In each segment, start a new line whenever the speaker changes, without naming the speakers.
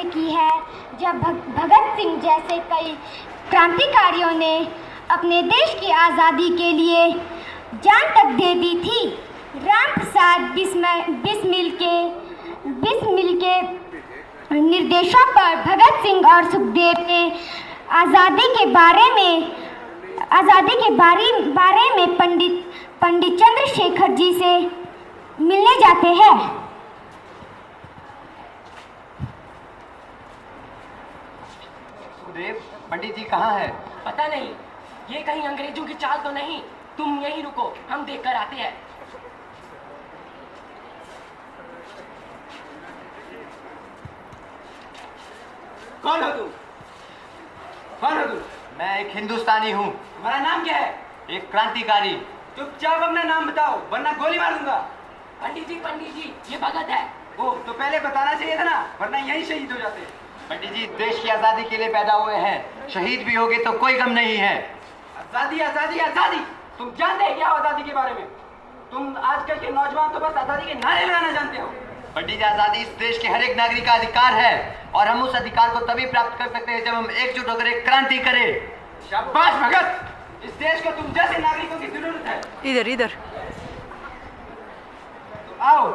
इसलिए की है जब भगत सिंह जैसे कई क्रांतिकारियों ने अपने देश की आज़ादी के लिए जान तक दे दी थी। राम प्रसाद बिस्मिल के निर्देशों पर भगत सिंह और सुखदेव ने आज़ादी के बारे में पंडित चंद्रशेखर जी से मिलने जाते हैं।
सुखदेव, पंडित जी कहाँ है?
पता नहीं, ये कहीं अंग्रेजों की चाल तो नहीं। तुम यहीं रुको, हम देख कर आते हैं।
कौन हो तुम? कौन हो तुम? मैं एक हिंदुस्तानी हूँ।
तुम्हारा नाम क्या है?
एक क्रांतिकारी।
चुपचाप अपना नाम बताओ वरना गोली मार दूंगा।
पंडित जी, ये भगत है।
ओ, तो पहले बताना चाहिए था ना, वरना यहीं शहीद हो जाते।
पंडित जी, देश की आजादी के लिए पैदा हुए हैं, शहीद भी होगे तो कोई गम नहीं है।
आजादी आजादी आजादी, तुम जानते हैं क्या आजादी के बारे में? तुम आजकल के नौजवान तो बस आजादी के नारे लगाना जानते हो।
पंडित जी, आजादी इस देश के हर एक नागरिक का अधिकार है और हम उस अधिकार को तभी प्राप्त कर सकते हैं जब हम एकजुट होकर एक क्रांति करें।
शाबाश भगत, इस देश को तुम जैसे नागरिकों की जरूरत है।
इधर
तो आओ,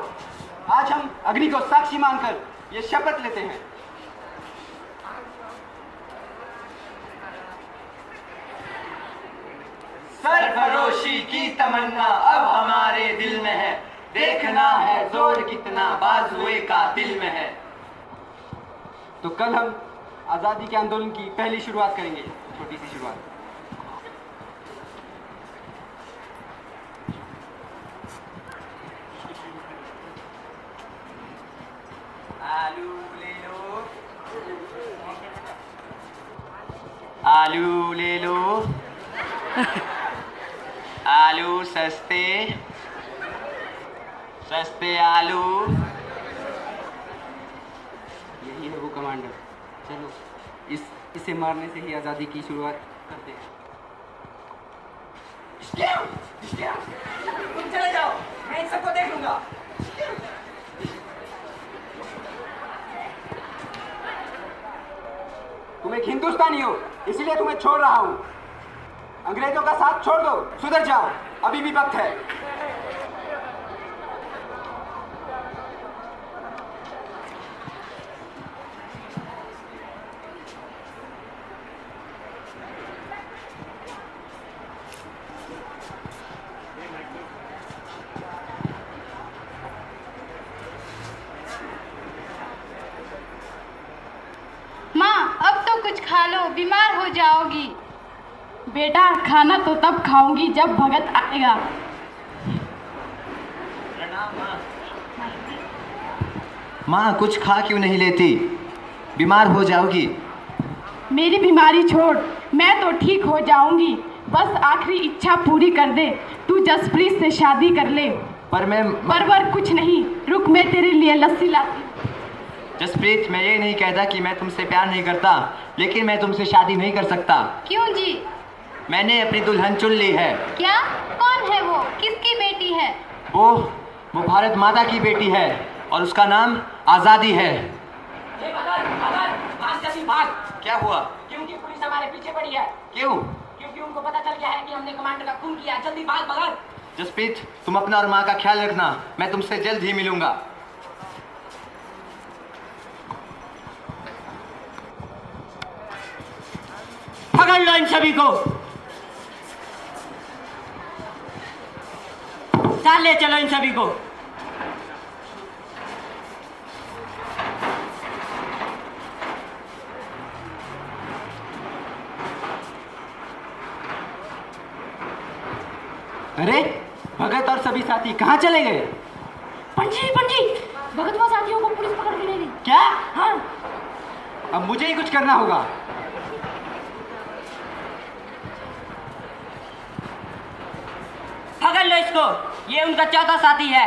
आज हम अग्नि को साक्षी मानकर ये शपथ लेते हैं।
सरफरोशी की तमन्ना अब हमारे दिल में है, देखना है जोर कितना बाजुए का दिल में है।
तो कल हम आजादी के आंदोलन की पहली शुरुआत करेंगे, छोटी सी शुरुआत। आलू ले लो,
आलू ले लो, आलू सस्ते सस्ते आलू।
यही है वो कमांडर। चलो इसे मारने से ही आजादी की शुरुआत करते हैं। तुम चले जाओ, मैं इन सबको देख लूंगा। तुम एक हिंदुस्तानी हो, इसलिए तुम्हें छोड़ रहा हूं। अंग्रेजों का साथ छोड़ दो, सुधर जाओ, अभी भी वक्त है।
कुछ खा लो, बीमार हो जाओगी। बेटा, खाना तो तब खाऊंगी जब भगत आएगा।
माँ, कुछ खा क्यों नहीं लेती? बीमार हो जाओगी।
मेरी बीमारी छोड़, मैं तो ठीक हो जाऊंगी। बस आखिरी इच्छा पूरी कर दे, तू जसप्रीत से शादी कर ले। पर कुछ नहीं, रुक, मैं तेरे लिए लस्सी लाती।
जसप्रीत, मैं ये नहीं कहता कि मैं तुमसे प्यार नहीं करता, लेकिन मैं तुमसे शादी नहीं कर सकता।
क्यों जी?
मैंने अपनी दुल्हन चुन ली है।
क्या? कौन है वो? किसकी बेटी है?
वो भारत माता की बेटी है और उसका नाम आजादी है।
भाग जल्दी भाग।
क्या हुआ?
क्योंकि पुलिस हमारे पीछे पड़ी है।
क्यों?
क्योंकि उनको पता चल गया है कि हमने कमांडर का खून किया। जल्दी भाग भगत।
जसप्रीत, तुम अपना और माँ का ख्याल रखना, मैं तुमसे जल्द ही मिलूंगा।
पकड़ लो इन सभी को, साथ ले चलो इन सभी को।
अरे, भगत और सभी साथी कहाँ चले गए?
पंजी, भगत व साथियों को पुलिस पकड़ के ले गई।
क्या?
हाँ।
अब मुझे ही कुछ करना होगा।
पकड़ लो इसको, ये उनका चौथा साथी है।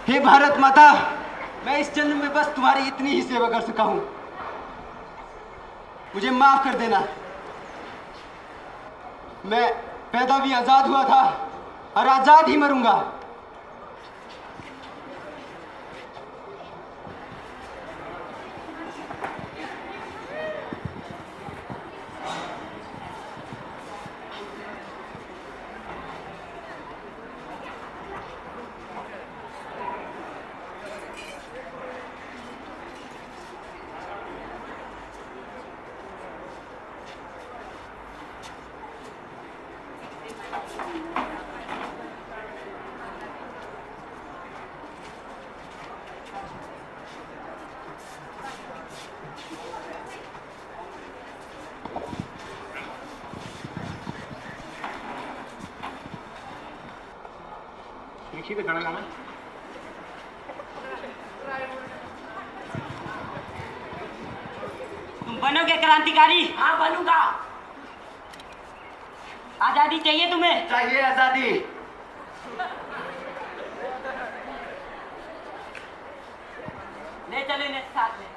हे भारत माता, मैं इस जन्म में बस तुम्हारी इतनी ही सेवा कर सका हूं, मुझे माफ कर देना।
मैं पैदा भी आज़ाद हुआ था और आज़ाद ही मरूंगा।
तुम बनोगे क्रांतिकारी? हाँ बनूंगा। आजादी चाहिए तुम्हें?
चाहिए आजादी।
ले चलो इन्हें साथ में।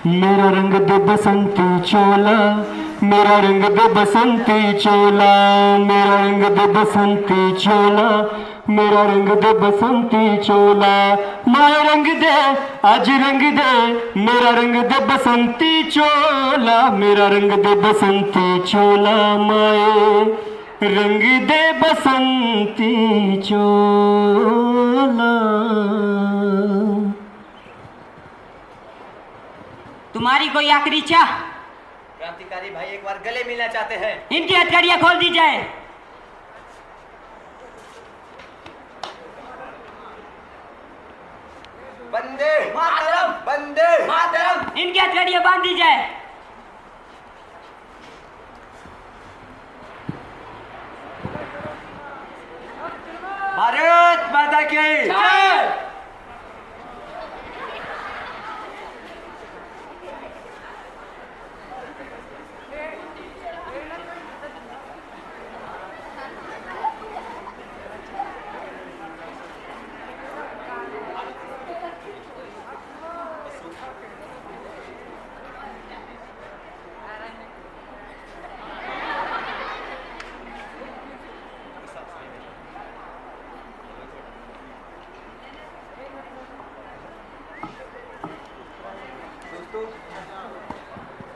मेरा रंग दे बसंती चोला, मेरा रंग दे बसंती चोला, मेरा रंग दे बसंती चोला, मेरा रंग दे बसंती चोला, माए रंग दे आज रंग दे, मेरा रंग दे बसंती चोला, मेरा रंग दे बसंती चोला, माए रंग दे बसंती चोला।
तुम्हारी कोई आखिरी इच्छा?
क्रांतिकारी भाई एक बार गले मिलना चाहते हैं।
इनकी हथकड़ियां खोल दी जाए।
वंदे मातरम, वंदे मातरम।
इनकी हथकड़ियां बांध दी जाए।
भारत माता की जय।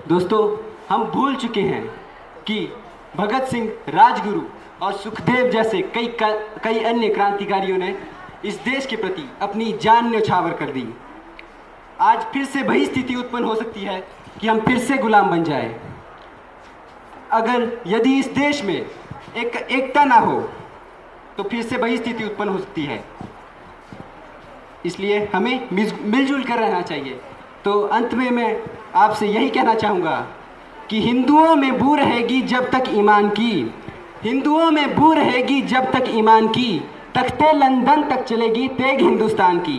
दोस्तों, हम भूल चुके हैं कि भगत सिंह, राजगुरु और सुखदेव जैसे कई अन्य क्रांतिकारियों ने इस देश के प्रति अपनी जान न्यौछावर कर दी। आज फिर से वही स्थिति उत्पन्न हो सकती है कि हम फिर से गुलाम बन जाएं। अगर यदि इस देश में एकता ना हो तो फिर से वही स्थिति उत्पन्न हो सकती है। इसलिए हमें मिलजुल कर रहना चाहिए। तो अंत में मैं आपसे यही कहना चाहूँगा कि हिंदुओं में बू रहेगी जब तक ईमान की, हिंदुओं में बू रहेगी जब तक ईमान की, तख्ते लंदन तक चलेगी तेग हिंदुस्तान की।